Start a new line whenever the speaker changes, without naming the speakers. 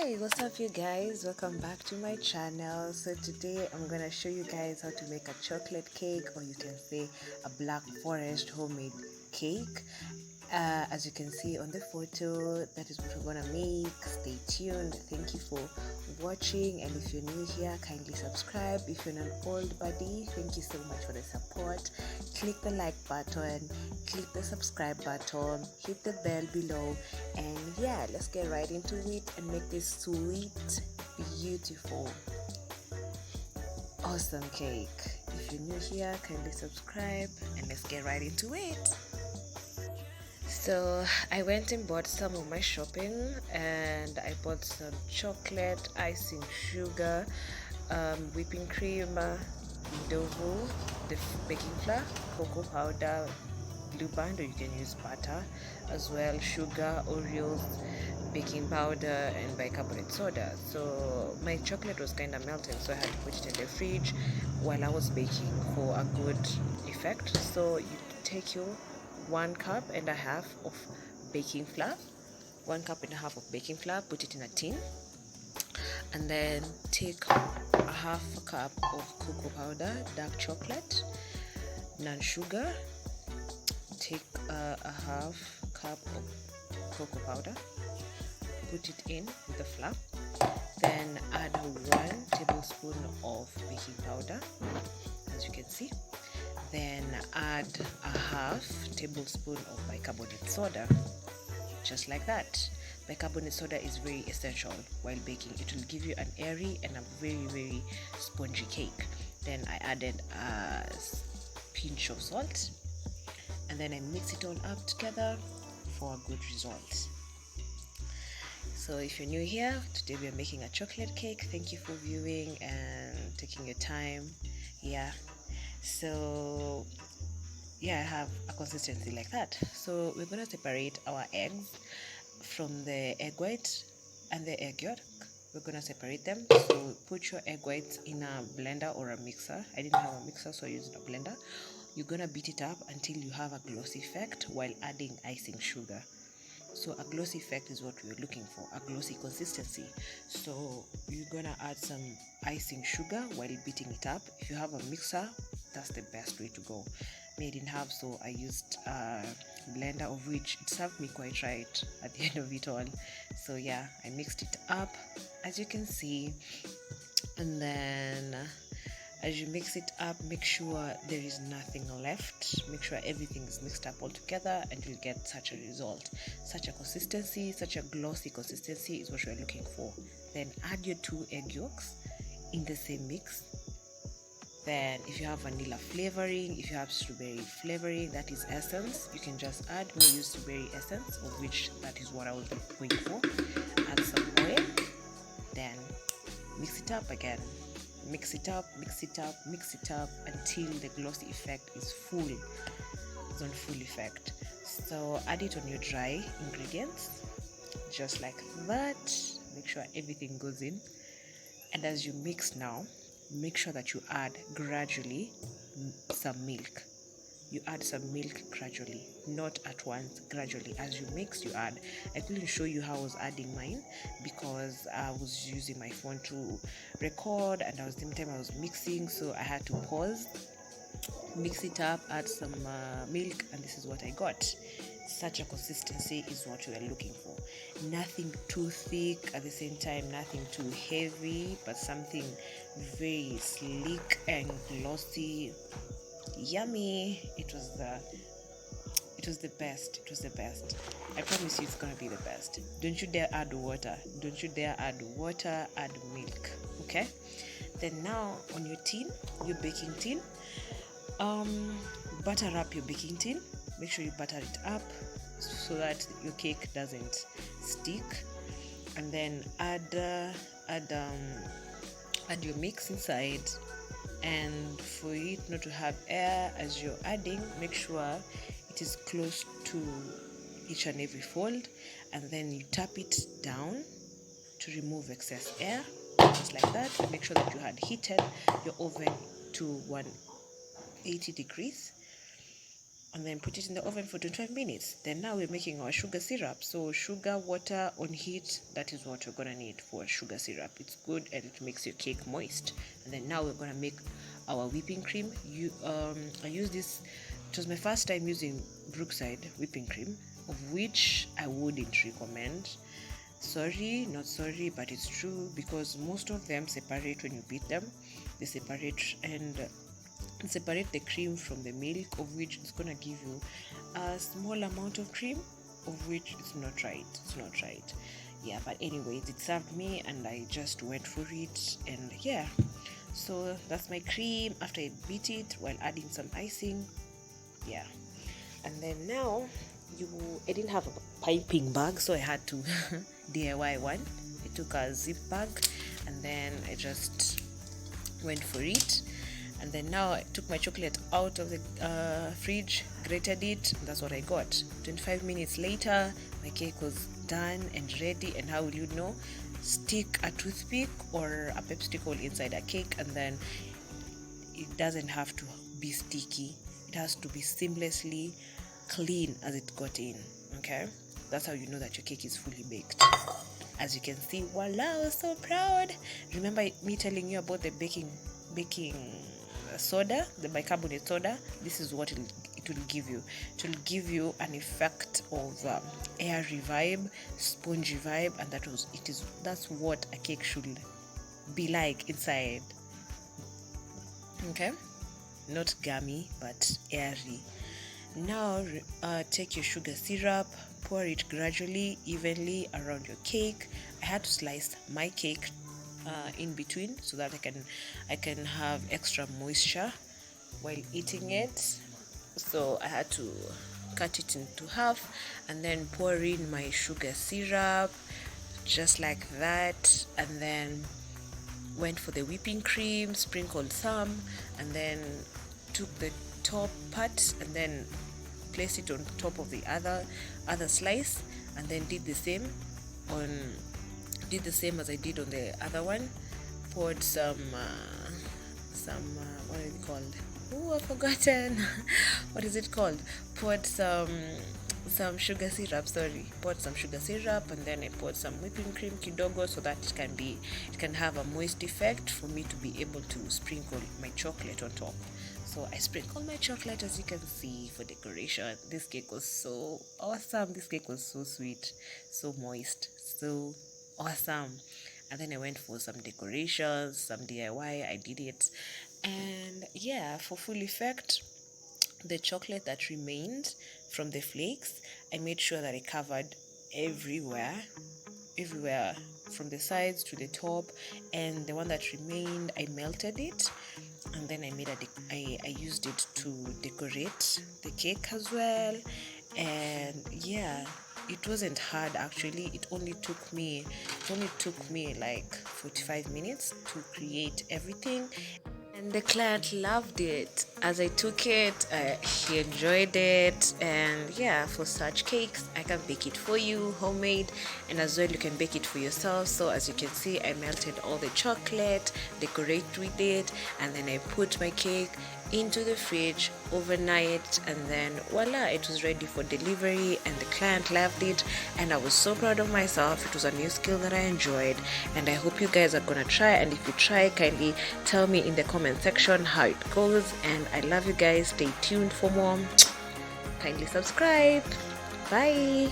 Hi, what's up you guys? Welcome back to my channel. So today I'm gonna show you guys how to make a chocolate cake, or you can say a black forest homemade cake. As you can see on the photo, that is what we're gonna make. Stay tuned. Thank you for watching, and if you're new here, kindly subscribe. If you're an old buddy, thank you so much for the support. Click the like button, click the subscribe button, hit the bell below, and yeah, let's get right into it and make this sweet, beautiful, awesome cake. If you're new here, kindly subscribe, and let's get right into it. So I went and bought some of my shopping, and I bought some chocolate, icing, sugar, whipping cream, dough, the baking flour, cocoa powder, blue band, or you can use butter as well, sugar, Oreos, baking powder, and bicarbonate soda. So my chocolate was kind of melting, so I had to put it in the fridge while I was baking for a good effect. So you take your 1.5 cups of baking flour, 1.5 cups of baking flour, put it in a tin, and then take a half a cup of cocoa powder, dark chocolate, non-sugar. Take a half cup of cocoa powder, put it in with the flour, then add 1 tablespoon of baking powder, as you can see, then add a half tablespoon of bicarbonate soda, just like that. Bicarbonate soda is very essential while baking. It will give you an airy and a very spongy cake. Then I added a pinch of salt, and then I mix it all up together for a good result. So if you're new here, today we are making a chocolate cake. Thank you for viewing and taking your time. So I have a consistency like that. So we're going to separate our eggs from the egg white and the egg yolk. We're going to separate them. So put your egg whites in a blender or a mixer. I didn't have a mixer, so I used a blender. You're gonna beat it up until you have a glossy effect while adding icing sugar. So a glossy effect is what we're looking for, a glossy consistency. So you're gonna add some icing sugar while beating it up. If you have a mixer, that's the best way to go. Me, I didn't have, so I used a blender, of which it served me quite right at the end of it all. So yeah, I mixed it up, as you can see, and then as you mix it up, make sure there is nothing left. Make sure everything is mixed up all together, and you'll get such a result. Such a consistency, such a glossy consistency is what we're looking for. Then add your 2 egg yolks in the same mix. Then if you have vanilla flavoring, if you have strawberry flavoring, that is essence, you can just add. Me use strawberry essence, of which that is what I was going for. Add some oil, then mix it up again. Mix it up until the glossy effect is on full effect. So add it on your dry ingredients, just like that. Make sure everything goes in, and as you mix now, make sure that you add gradually some milk. You add some milk gradually, not at once, gradually. As you mix, you add. I couldn't show you how I was adding mine because I was using my phone to record, and at the same time I was mixing, so I had to pause, mix it up, add some milk, and this is what I got. Such a consistency is what we are looking for. Nothing too thick, at the same time nothing too heavy, but something very sleek and glossy. Yummy. It was the best. I promise you it's gonna be the best. Don't you dare add water, add milk. Okay, then now on your baking tin, butter up your baking tin. Make sure you butter it up so that your cake doesn't stick, and then add your mix inside. And for it not to have air as you're adding, make sure it is close to each and every fold, and then you tap it down to remove excess air, just like that. Make sure that you had heated your oven to 180 degrees. and then put it in the oven for 25 minutes. Then now we're making our sugar syrup. So sugar, water on heat, that is what we're gonna need for sugar syrup. It's good and it makes your cake moist. And then now we're gonna make our whipping cream. I use this, it was my first time using Brookside whipping cream, of which I wouldn't recommend. Sorry, not sorry, but it's true, because most of them separate when you beat them. They separate and separate the cream from the milk, of which it's gonna give you a small amount of cream, of which it's not right. Yeah, but anyways, it served me and I just went for it. And yeah, so that's my cream after I beat it while adding some icing. Yeah, and then now I didn't have a piping bag, so I had to DIY one. I took a zip bag and then I just went for it. And then now I took my chocolate out of the fridge, grated it, and that's what I got. 25 minutes later, my cake was done and ready. And how will you know? Stick a toothpick or a popsicle inside a cake, and then it doesn't have to be sticky. It has to be seamlessly clean as it got in. Okay, that's how you know that your cake is fully baked. As you can see, voila, I was so proud. Remember me telling you about the baking soda, the bicarbonate soda? This is what it will give you. It will give you an effect of airy vibe, spongy vibe, and that's what a cake should be like inside. Okay, not gummy but airy. Now take your sugar syrup, pour it gradually, evenly around your cake. I had to slice my cake in between so that I can have extra moisture while eating it. So I had to cut it into half and then pour in my sugar syrup just like that, and then went for the whipping cream, sprinkled some, and then took the top part and then placed it on top of the other slice, and then did the same as I did on the other one. Poured some what is it called? Oh, I've forgotten. What is it called? Poured some sugar syrup. Poured some sugar syrup, and then I poured some whipping cream kidogo so that it can have a moist effect for me to be able to sprinkle my chocolate on top. So I sprinkled my chocolate, as you can see, for decoration. This cake was so awesome. This cake was so sweet, so moist, so awesome. And then I went for some decorations, some DIY. I did it. And yeah, for full effect, the chocolate that remained from the flakes, I made sure that I covered everywhere from the sides to the top. And the one that remained, I melted it, and then I used it to decorate the cake as well. And yeah, it wasn't hard actually. It only took me like 45 minutes to create everything. And the client loved it. As I took it, he enjoyed it. And yeah, for such cakes, I can bake it for you, homemade, and as well you can bake it for yourself. So as you can see, I melted all the chocolate, decorate with it, and then I put my cake into the fridge overnight, and then voila, it was ready for delivery. And the client loved it, and I was so proud of myself. It was a new skill that I enjoyed, and I hope you guys are gonna try. And if you try, kindly tell me in the comment section how it goes. And I love you guys. Stay tuned for more. Kindly subscribe. Bye.